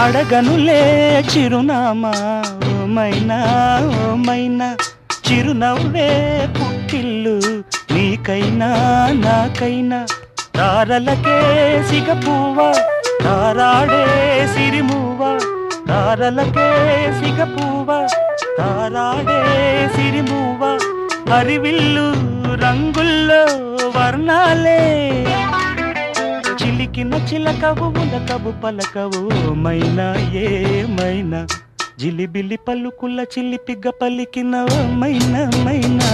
అడగనులే చిరునామా ఓ మైనా ఓ మైనా, చిరునవ్వే పుట్టిల్లు నీకైనా నాకైనా. తారలకే సిగపువ్వ తారాడే సిరిమువ్వ, తారలకే సిగపువ్వ తారాడే సిరిమువ్వ. హరివిల్లు రంగుల్లో వర్ణాలే, చిలికిన చిలకవు ఉలకవు పలకవు మైనా ఏమైనా. జిలిబిలి పలుకుల చిలిపిగ పలికిన మైనా మైనా.